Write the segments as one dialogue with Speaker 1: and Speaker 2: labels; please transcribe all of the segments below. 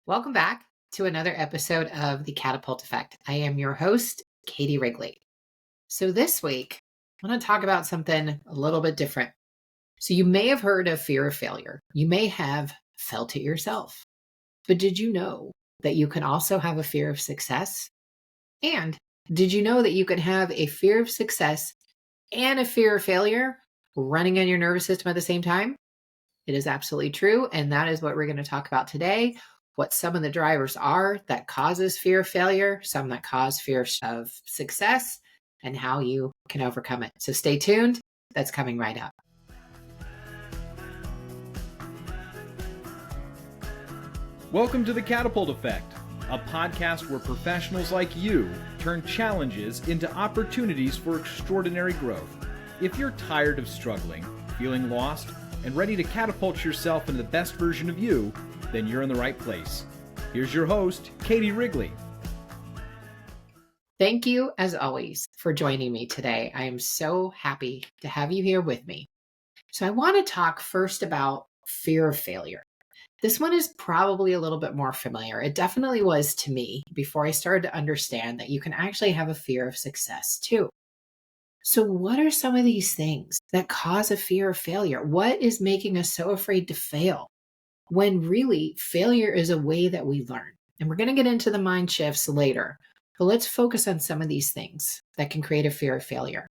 Speaker 1: Welcome back to another episode of The Catapult Effect. I am your host, Katie Wrigley. So this week, I want to talk about something a little bit different. So you may have heard of fear of failure. You may have felt it yourself. But did you know that you can also have a fear of success? And did you know that you can have a fear of success and a fear of failure running on your nervous system at the same time? It is absolutely true. And that is what we're going to talk about today. What some of the drivers are that causes fear of failure, some that cause fear of success, and how you can overcome it. So stay tuned. That's coming right up.
Speaker 2: Welcome to the Catapult Effect, a podcast where professionals like you turn challenges into opportunities for extraordinary growth. If you're tired of struggling, feeling lost, and ready to catapult yourself into the best version of you, then you're in the right place. Here's your host, Katie Wrigley.
Speaker 1: Thank you, as always, for joining me today. I am so happy to have you here with me. So I want to talk first about fear of failure. This one is probably a little bit more familiar. It definitely was to me before I started to understand that you can actually have a fear of success too. So what are some of these things that cause a fear of failure? What is making us so afraid to fail? When really failure is a way that we learn. And we're going to get into the mind shifts later, but let's focus on some of these things that can create a fear of failure.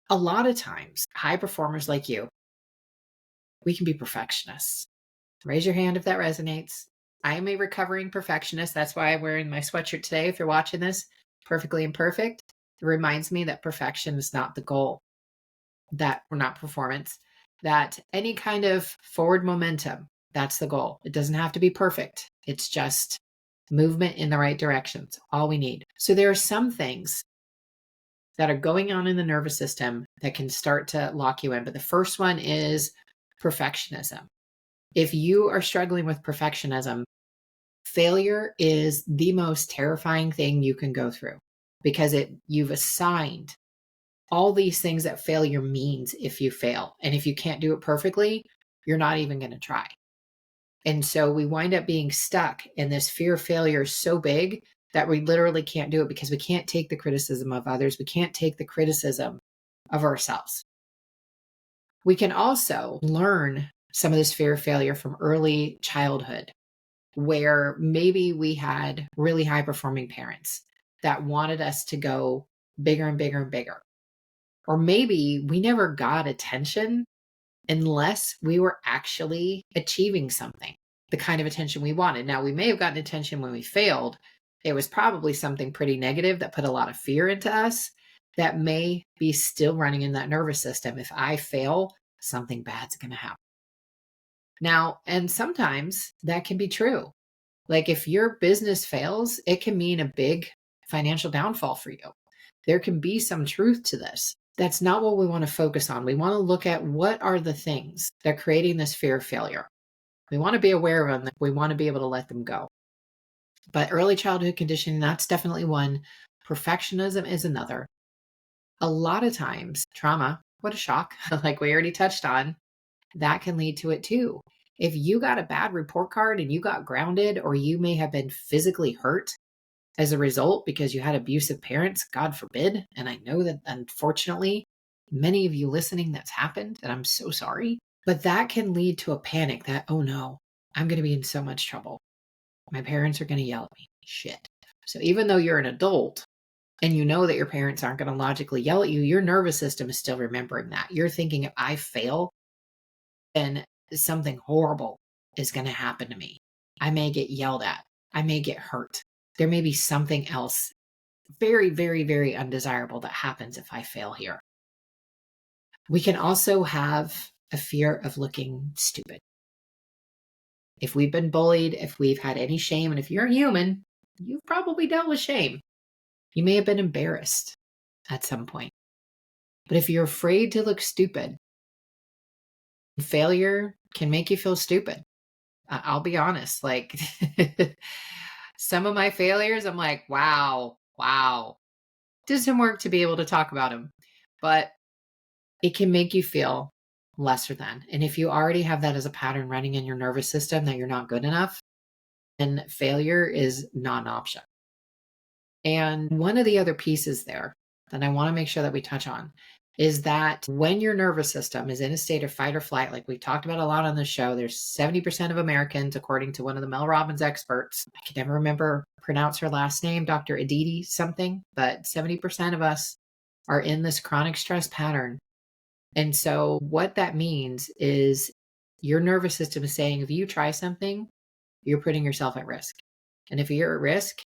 Speaker 1: A lot of times, high performers like you, we can be perfectionists. Raise your hand if that resonates. I am a recovering perfectionist. That's why I'm wearing my sweatshirt today. If you're watching this, perfectly imperfect. It reminds me that perfection is not the goal, that we're not performance, that any kind of forward momentum, that's the goal. It doesn't have to be perfect. It's just movement in the right direction. It's all we need. So there are some things that are going on in the nervous system that can start to lock you in. But the first one is perfectionism. If you are struggling with perfectionism, failure is the most terrifying thing you can go through because you've assigned all these things that failure means if you fail. And if you can't do it perfectly, you're not even going to try. And so we wind up being stuck in this fear of failure so big that we literally can't do it because we can't take the criticism of others. We can't take the criticism of ourselves. We can also learn some of this fear of failure from early childhood, where maybe we had really high performing parents that wanted us to go bigger and bigger and bigger. Or maybe we never got attention unless we were actually achieving something, the kind of attention we wanted. Now, we may have gotten attention when we failed. It was probably something pretty negative that put a lot of fear into us that may be still running in that nervous system. If I fail, something bad's going to happen. Now, and sometimes that can be true. Like if your business fails, it can mean a big financial downfall for you. There can be some truth to this. That's not what we want to focus on. We want to look at what are the things that are creating this fear of failure. We want to be aware of them. We want to be able to let them go. But early childhood conditioning, that's definitely one. Perfectionism is another. A lot of times, trauma, what a shock, like we already touched on, that can lead to it too. If you got a bad report card and you got grounded, or you may have been physically hurt as a result because you had abusive parents, God forbid. And I know that unfortunately, many of you listening, that's happened, and I'm so sorry. But that can lead to a panic that, oh no, I'm going to be in so much trouble. My parents are going to yell at me. Shit. So even though you're an adult and you know that your parents aren't going to logically yell at you, your nervous system is still remembering that. You're thinking, if I fail, then something horrible is going to happen to me. I may get yelled at. I may get hurt. There may be something else very, very, very undesirable that happens if I fail here. We can also have a fear of looking stupid. If we've been bullied, if we've had any shame, and if you're human, you've probably dealt with shame. You may have been embarrassed at some point. But if you're afraid to look stupid, failure can make you feel stupid. I'll be honest, like some of my failures, I'm like, wow. Did some work to be able to talk about them, but it can make you feel lesser than. And if you already have that as a pattern running in your nervous system that you're not good enough, and failure is not an option. And one of the other pieces there that I want to make sure that we touch on is that when your nervous system is in a state of fight or flight, like we talked about a lot on the show, there's 70% of Americans, according to one of the Mel Robbins experts. I can never pronounce her last name, Dr. Aditi something, but 70% of us are in this chronic stress pattern. And so what that means is your nervous system is saying, if you try something, you're putting yourself at risk. And if you're at risk,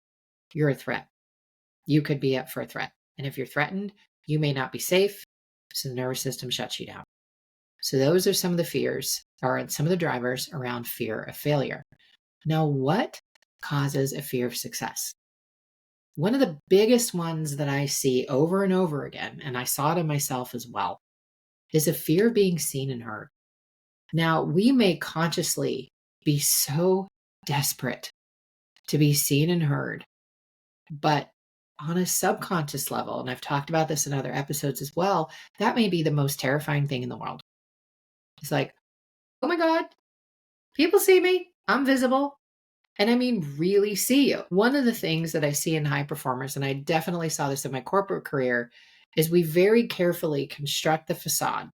Speaker 1: you're a threat. You could be up for a threat. And if you're threatened, you may not be safe. So the nervous system shuts you down. So those are some of the fears, or some of the drivers around fear of failure. Now, what causes a fear of success? One of the biggest ones that I see over and over again, and I saw it in myself as well, is a fear of being seen and heard. Now, we may consciously be so desperate to be seen and heard, but on a subconscious level, and I've talked about this in other episodes as well, that may be the most terrifying thing in the world. It's like, oh my God, people see me, I'm visible. And I mean, really see you. One of the things that I see in high performers, and I definitely saw this in my corporate career, is we very carefully construct the facade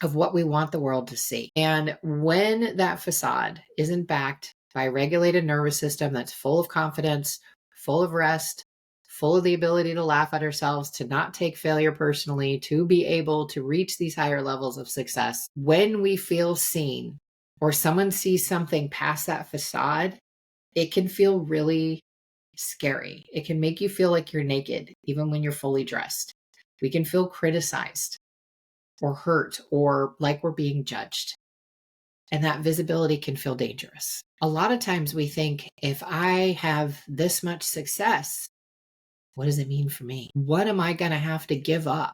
Speaker 1: of what we want the world to see. And when that facade isn't backed by a regulated nervous system that's full of confidence, full of rest, full of the ability to laugh at ourselves, to not take failure personally, to be able to reach these higher levels of success, when we feel seen or someone sees something past that facade, it can feel really scary. It can make you feel like you're naked, even when you're fully dressed. We can feel criticized or hurt or like we're being judged. And that visibility can feel dangerous. A lot of times we think, if I have this much success, what does it mean for me? What am I going to have to give up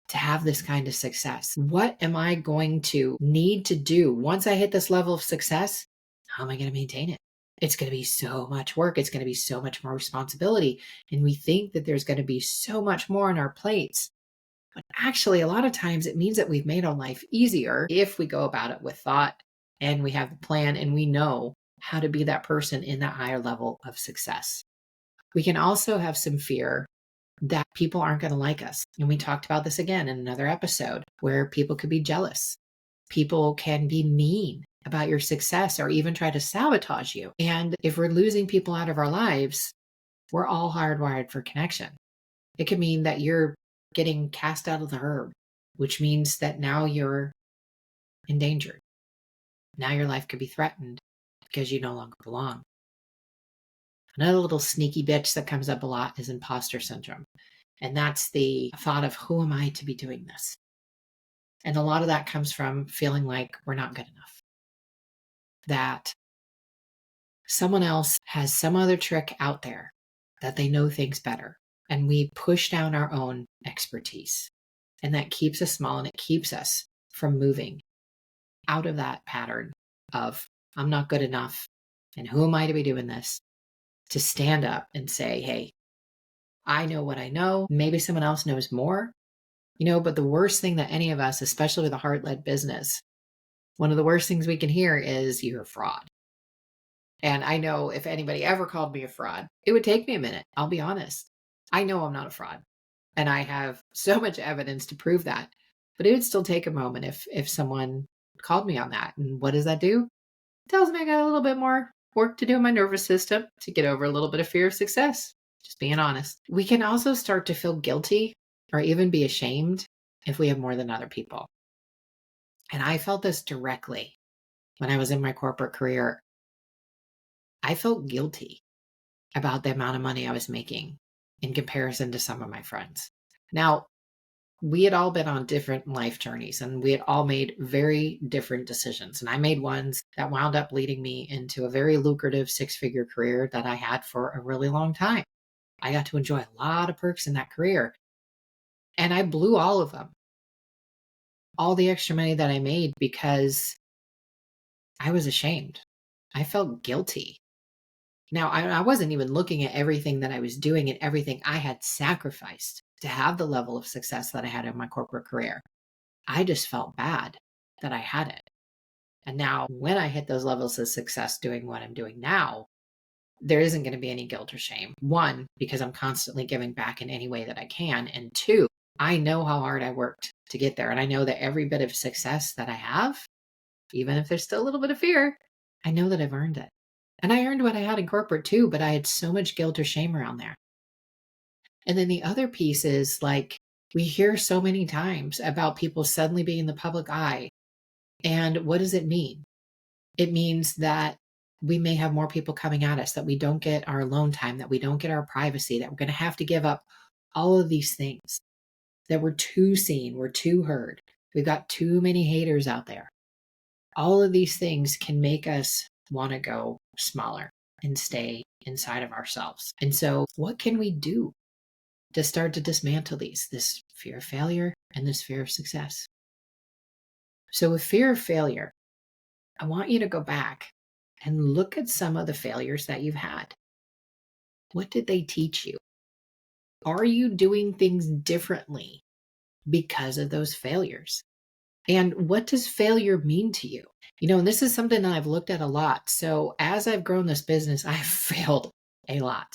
Speaker 1: to have this kind of success? What am I going to need to do once I hit this level of success? How am I going to maintain it? It's going to be so much work. It's going to be so much more responsibility. And we think that there's going to be so much more on our plates. But actually, a lot of times it means that we've made our life easier if we go about it with thought and we have the plan and we know how to be that person in that higher level of success. We can also have some fear that people aren't going to like us. And we talked about this again in another episode, where people could be jealous. People can be mean about your success or even try to sabotage you. And if we're losing people out of our lives, we're all hardwired for connection. It could mean that you're getting cast out of the herd, which means that now you're endangered. Now your life could be threatened because you no longer belong. Another little sneaky bitch that comes up a lot is imposter syndrome. And that's the thought of, who am I to be doing this? And a lot of that comes from feeling like we're not good enough. That someone else has some other trick out there, that they know things better. And we push down our own expertise. And that keeps us small, and it keeps us from moving out of that pattern of, I'm not good enough, and who am I to be doing this? To stand up and say, hey, I know what I know. Maybe someone else knows more, but the worst thing that any of us, especially with a heart-led business, one of the worst things we can hear is, you're a fraud. And I know if anybody ever called me a fraud, it would take me a minute. I'll be honest. I know I'm not a fraud. And I have so much evidence to prove that. But it would still take a moment if someone called me on that. And what does that do? It tells me I got a little bit more work to do in my nervous system to get over a little bit of fear of success. Just being honest. We can also start to feel guilty or even be ashamed if we have more than other people. And I felt this directly when I was in my corporate career. I felt guilty about the amount of money I was making in comparison to some of my friends. Now, we had all been on different life journeys, and we had all made very different decisions. And I made ones that wound up leading me into a very lucrative 6-figure career that I had for a really long time. I got to enjoy a lot of perks in that career. And I blew all of them. All the extra money that I made, because I was ashamed. I felt guilty. Now, I wasn't even looking at everything that I was doing and everything I had sacrificed to have the level of success that I had in my corporate career. I just felt bad that I had it. And now when I hit those levels of success doing what I'm doing now, there isn't going to be any guilt or shame. One, because I'm constantly giving back in any way that I can. And two, I know how hard I worked to get there. And I know that every bit of success that I have, even if there's still a little bit of fear, I know that I've earned it. And I earned what I had in corporate too, but I had so much guilt or shame around there. And then the other piece is like, we hear so many times about people suddenly being in the public eye. And what does it mean? It means that we may have more people coming at us, that we don't get our alone time, that we don't get our privacy, that we're going to have to give up all of these things, that we're too seen, we're too heard. We've got too many haters out there. All of these things can make us want to go smaller and stay inside of ourselves. And so what can we do to start to dismantle this fear of failure and this fear of success? So with fear of failure, I want you to go back and look at some of the failures that you've had. What did they teach you? Are you doing things differently because of those failures? And what does failure mean to you? And this is something that I've looked at a lot. So as I've grown this business, I've failed a lot.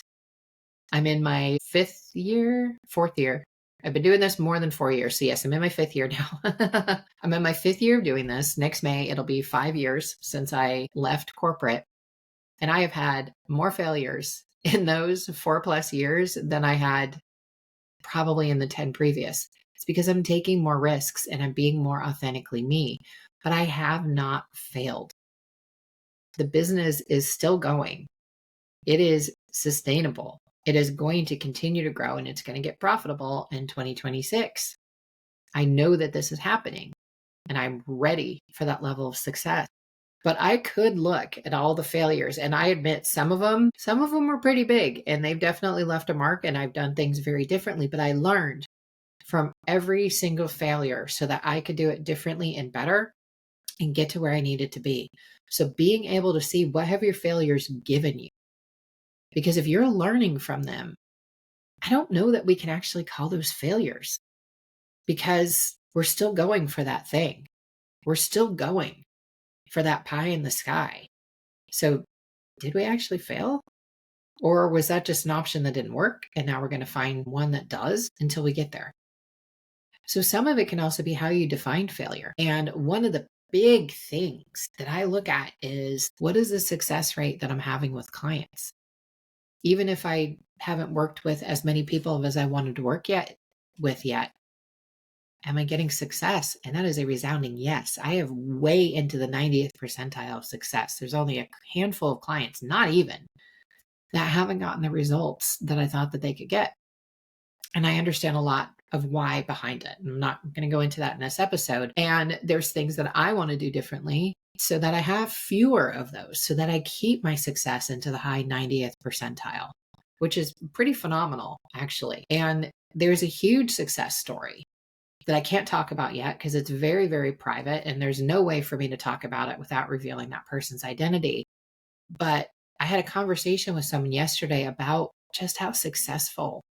Speaker 1: I'm in my fourth year. I've been doing this more than 4 years. So yes, I'm in my fifth year now. I'm in my fifth year of doing this. Next May, it'll be 5 years since I left corporate. And I have had more failures in those 4+ years than I had probably in the 10 previous. It's because I'm taking more risks and I'm being more authentically me, but I have not failed. The business is still going. It is sustainable. It is going to continue to grow and it's going to get profitable in 2026. I know that this is happening and I'm ready for that level of success. But I could look at all the failures and I admit some of them were pretty big and they've definitely left a mark and I've done things very differently, but I learned from every single failure so that I could do it differently and better and get to where I needed to be. So being able to see what have your failures given you? Because if you're learning from them, I don't know that we can actually call those failures because we're still going for that thing. We're still going for that pie in the sky. So did we actually fail? Or was that just an option that didn't work? And now we're going to find one that does until we get there. So some of it can also be how you define failure. And one of the big things that I look at is what is the success rate that I'm having with clients? Even if I haven't worked with as many people as I wanted to work with yet, am I getting success? And that is a resounding yes. I have way into the 90th percentile of success. There's only a handful of clients, not even, that haven't gotten the results that I thought that they could get. And I understand a lot of why behind it. I'm not going to go into that in this episode. And there's things that I want to do differently so that I have fewer of those, so that I keep my success into the high 90th percentile, which is pretty phenomenal, actually. And there's a huge success story that I can't talk about yet because it's very, very private. And there's no way for me to talk about it without revealing that person's identity. But I had a conversation with someone yesterday about just how successful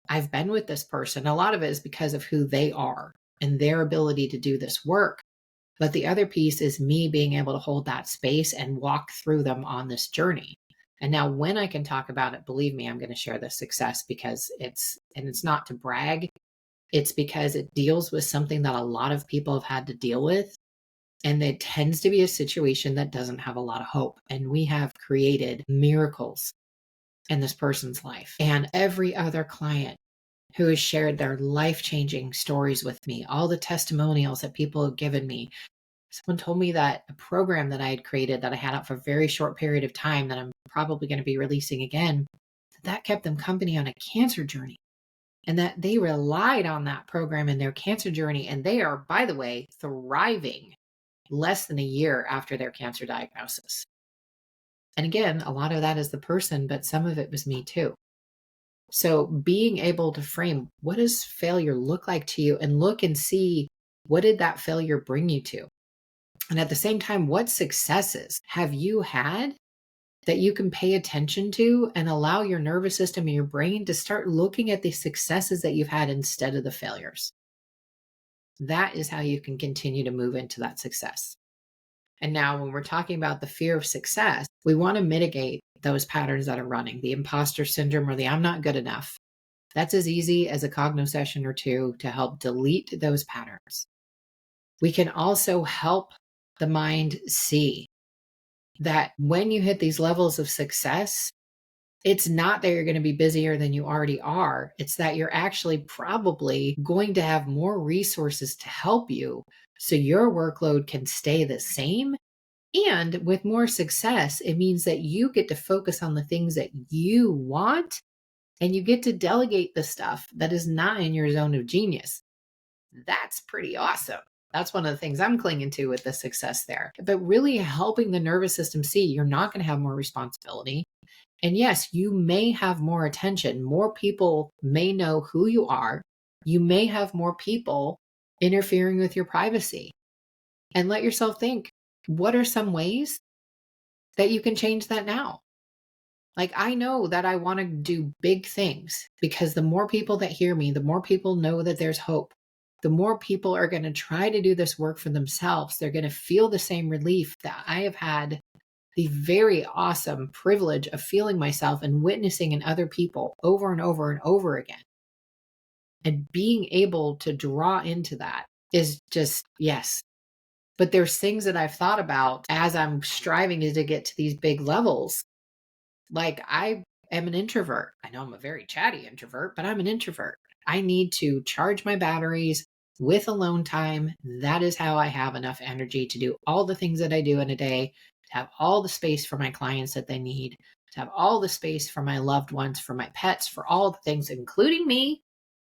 Speaker 1: I've been with this person. A lot of it is because of who they are and their ability to do this work. But the other piece is me being able to hold that space and walk through them on this journey. And now when I can talk about it, believe me, I'm going to share the success because it's not to brag. It's because it deals with something that a lot of people have had to deal with. And it tends to be a situation that doesn't have a lot of hope. And we have created miracles in this person's life. And every other client who has shared their life-changing stories with me, all the testimonials that people have given me. Someone told me that a program that I had created that I had out for a very short period of time that I'm probably going to be releasing again, that kept them company on a cancer journey. And that they relied on that program in their cancer journey. And they are, by the way, thriving less than a year after their cancer diagnosis. And again, a lot of that is the person, but some of it was me too. So being able to frame, what does failure look like to you, and look and see, what did that failure bring you to? And at the same time, what successes have you had that you can pay attention to and allow your nervous system and your brain to start looking at the successes that you've had instead of the failures? That is how you can continue to move into that success. And now when we're talking about the fear of success, we want to mitigate those patterns that are running, the imposter syndrome or the I'm not good enough. That's as easy as a cognitive session or two to help delete those patterns. We can also help the mind see that when you hit these levels of success, it's not that you're going to be busier than you already are. It's that you're actually probably going to have more resources to help you so your workload can stay the same. And with more success, it means that you get to focus on the things that you want and you get to delegate the stuff that is not in your zone of genius. That's pretty awesome. That's one of the things I'm clinging to with the success there. But really helping the nervous system see you're not going to have more responsibility. And yes, you may have more attention. More people may know who you are. You may have more people interfering with your privacy. And let yourself think, what are some ways that you can change that now? Like, I know that I want to do big things because the more people that hear me, the more people know that there's hope. The more people are going to try to do this work for themselves. They're going to feel the same relief that I have had the very awesome privilege of feeling myself and witnessing in other people over and over and over again. And being able to draw into that is just, yes. But there's things that I've thought about as I'm striving to get to these big levels. Like, I am an introvert. I know I'm a very chatty introvert, but I'm an introvert. I need to charge my batteries with alone time. That is how I have enough energy to do all the things that I do in a day, to have all the space for my clients that they need, to have all the space for my loved ones, for my pets, for all the things, including me,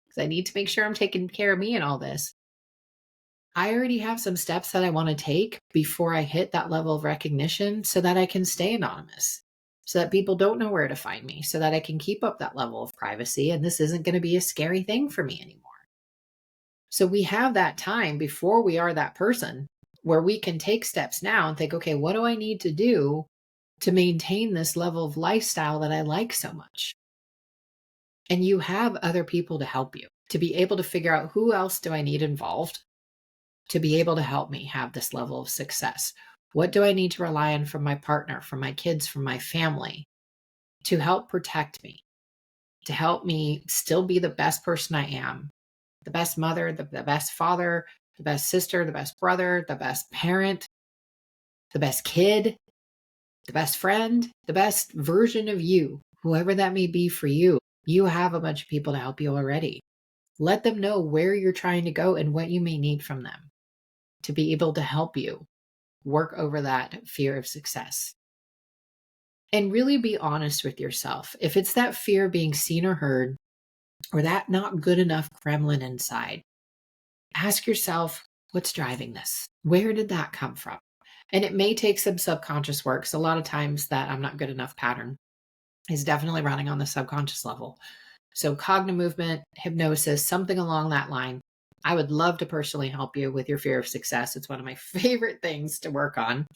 Speaker 1: because I need to make sure I'm taking care of me in all this. I already have some steps that I want to take before I hit that level of recognition so that I can stay anonymous, so that people don't know where to find me, so that I can keep up that level of privacy. And this isn't going to be a scary thing for me anymore. So we have that time before we are that person where we can take steps now and think, okay, what do I need to do to maintain this level of lifestyle that I like so much? And you have other people to help you to be able to figure out who else do I need involved to be able to help me have this level of success. What do I need to rely on from my partner, from my kids, from my family to help protect me, to help me still be the best person I am, the best mother, the best father, the best sister, the best brother, the best parent, the best kid, the best friend, the best version of you, whoever that may be for you. You have a bunch of people to help you already. Let them know where you're trying to go and what you may need from them to be able to help you work over that fear of success. And really be honest with yourself. If it's that fear of being seen or heard, or that not good enough gremlin inside, ask yourself, what's driving this? Where did that come from? And it may take some subconscious work. So a lot of times that I'm not good enough pattern is definitely running on the subconscious level. So cognitive movement, hypnosis, something along that line. I would love to personally help you with your fear of success. It's one of my favorite things to work on.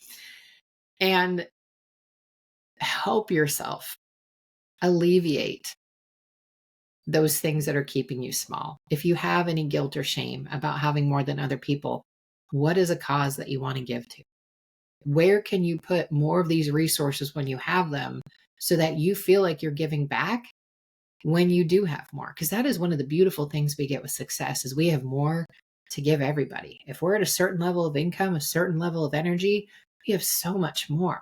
Speaker 1: And help yourself alleviate those things that are keeping you small. If you have any guilt or shame about having more than other people, what is a cause that you want to give to? Where can you put more of these resources when you have them so that you feel like you're giving back when you do have more? Because that is one of the beautiful things we get with success is we have more to give everybody. If we're at a certain level of income, a certain level of energy, we have so much more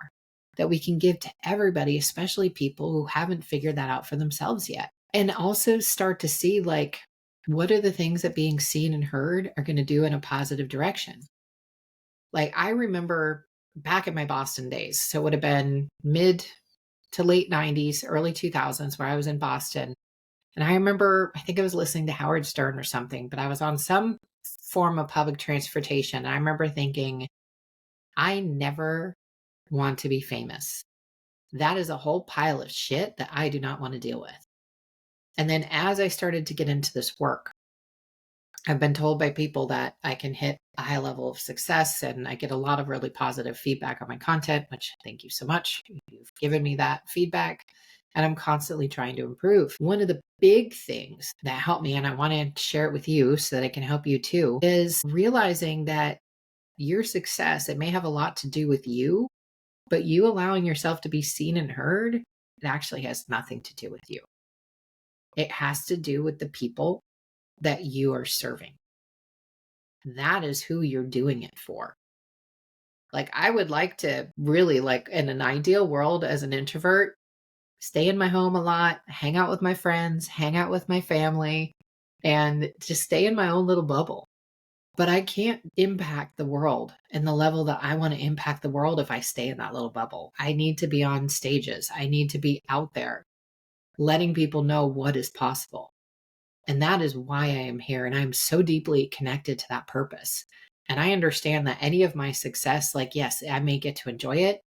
Speaker 1: that we can give to everybody, especially people who haven't figured that out for themselves yet. And also start to see, like, what are the things that being seen and heard are going to do in a positive direction? Like, I remember back in my Boston days, so it would have been mid to late 90s, early 2000s, where I was in Boston. And I remember, I think I was listening to Howard Stern or something, but I was on some form of public transportation. And I remember thinking, I never want to be famous. That is a whole pile of shit that I do not want to deal with. And then as I started to get into this work, I've been told by people that I can hit a high level of success and I get a lot of really positive feedback on my content, which thank you so much. You've given me that feedback and I'm constantly trying to improve. One of the big things that helped me, and I want to share it with you so that I can help you too, is realizing that your success, it may have a lot to do with you, but you allowing yourself to be seen and heard, it actually has nothing to do with you. It has to do with the people that you are serving. That is who you're doing it for. Like, I would like to really, like, in an ideal world as an introvert, stay in my home a lot, hang out with my friends, hang out with my family, and just stay in my own little bubble. But I can't impact the world in the level that I want to impact the world if I stay in that little bubble. I need to be on stages. I need to be out there letting people know what is possible. And that is why I am here. And I'm so deeply connected to that purpose. And I understand that any of my success, like, yes, I may get to enjoy it,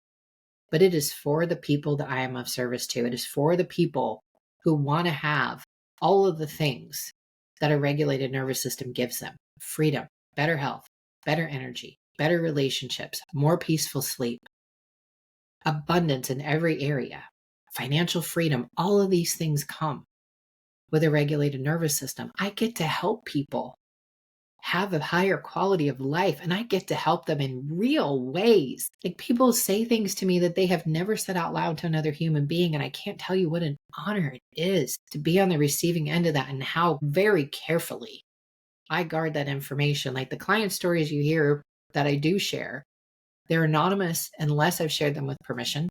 Speaker 1: but it is for the people that I am of service to. It is for the people who want to have all of the things that a regulated nervous system gives them: freedom, better health, better energy, better relationships, more peaceful sleep, abundance in every area, financial freedom. All of these things come with a regulated nervous system. I get to help people have a higher quality of life, and I get to help them in real ways. Like, people say things to me that they have never said out loud to another human being, and I can't tell you what an honor it is to be on the receiving end of that, and how very carefully I guard that information. Like, the client stories you hear that I do share, they're anonymous unless I've shared them with permission.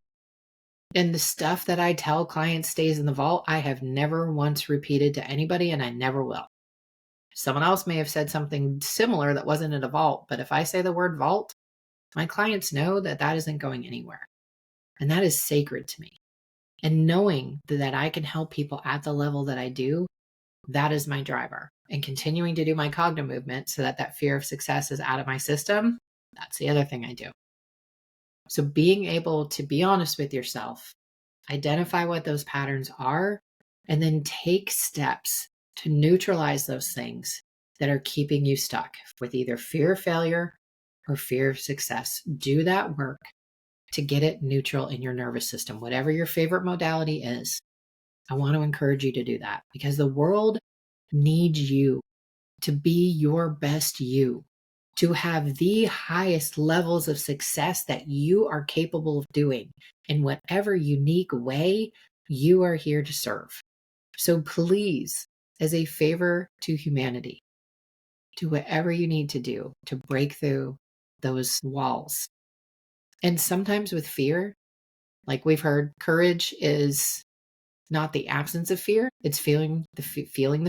Speaker 1: And the stuff that I tell clients stays in the vault. I have never once repeated to anybody, and I never will. Someone else may have said something similar that wasn't in a vault, but if I say the word vault, my clients know that that isn't going anywhere. And that is sacred to me. And knowing that I can help people at the level that I do, that is my driver. And continuing to do my cognitive movement so that that fear of success is out of my system, that's the other thing I do. So being able to be honest with yourself, identify what those patterns are, and then take steps to neutralize those things that are keeping you stuck with either fear of failure or fear of success. Do that work to get it neutral in your nervous system. Whatever your favorite modality is, I want to encourage you to do that, because the world needs you to be your best you, to have the highest levels of success that you are capable of doing in whatever unique way you are here to serve. So please, as a favor to humanity, do whatever you need to do to break through those walls. And sometimes with fear, like we've heard, courage is not the absence of fear, it's feeling the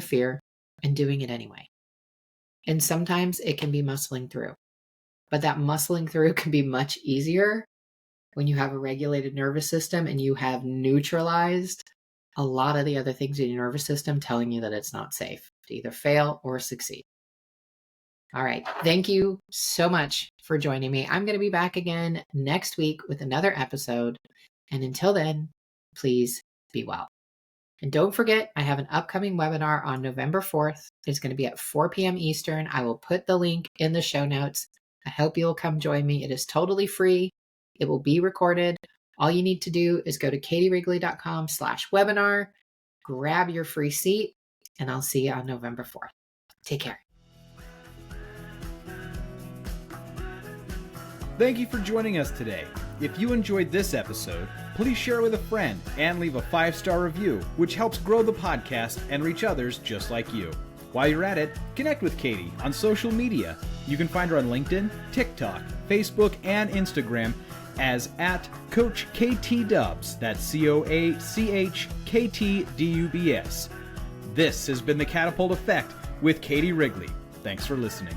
Speaker 1: fear and doing it anyway. And sometimes it can be muscling through, but that muscling through can be much easier when you have a regulated nervous system and you have neutralized a lot of the other things in your nervous system telling you that it's not safe to either fail or succeed. All right. Thank you so much for joining me. I'm going to be back again next week with another episode. And until then, please be well. And don't forget, I have an upcoming webinar on November 4th. It's going to be at 4 p.m. Eastern. I will put the link in the show notes. I hope you'll come join me. It is totally free. It will be recorded. All you need to do is go to katiewrigley.com/webinar, grab your free seat, and I'll see you on November 4th. Take care.
Speaker 2: Thank you for joining us today. If you enjoyed this episode, please share it with a friend and leave a 5-star review, which helps grow the podcast and reach others just like you. While you're at it, connect with Katie on social media. You can find her on LinkedIn, TikTok, Facebook, and Instagram as @CoachKTDubs. That's CoachKTDubs. This has been the Catapult Effect with Katie Wrigley. Thanks for listening.